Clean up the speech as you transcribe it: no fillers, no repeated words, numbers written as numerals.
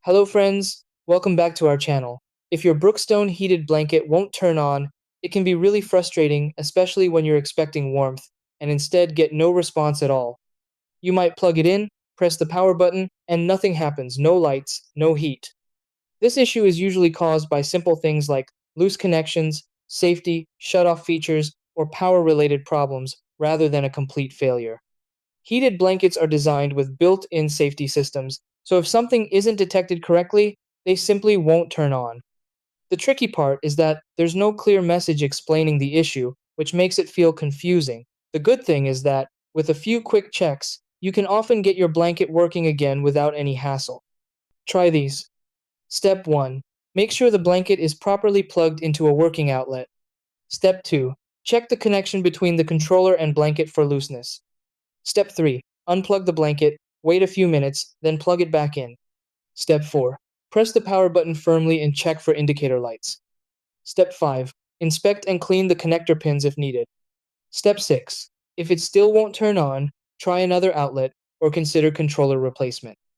Hello friends, welcome back to our channel. If your Brookstone heated blanket won't turn on, it can be really frustrating, especially when you're expecting warmth, and instead get no response at all. You might plug it in, press the power button, and nothing happens, no lights, no heat. This issue is usually caused by simple things like loose connections, safety, shut-off features, or power-related problems, rather than a complete failure. Heated blankets are designed with built-in safety systems, so if something isn't detected correctly, they simply won't turn on. The tricky part is that there's no clear message explaining the issue, which makes it feel confusing. The good thing is that, with a few quick checks, you can often get your blanket working again without any hassle. Try these. Step 1. Make sure the blanket is properly plugged into a working outlet. Step 2. Check the connection between the controller and blanket for looseness. Step 3. Unplug the blanket, wait a few minutes, then plug it back in. Step 4. Press the power button firmly and check for indicator lights. Step 5. Inspect and clean the connector pins if needed. Step 6. If it still won't turn on, try another outlet or consider controller replacement.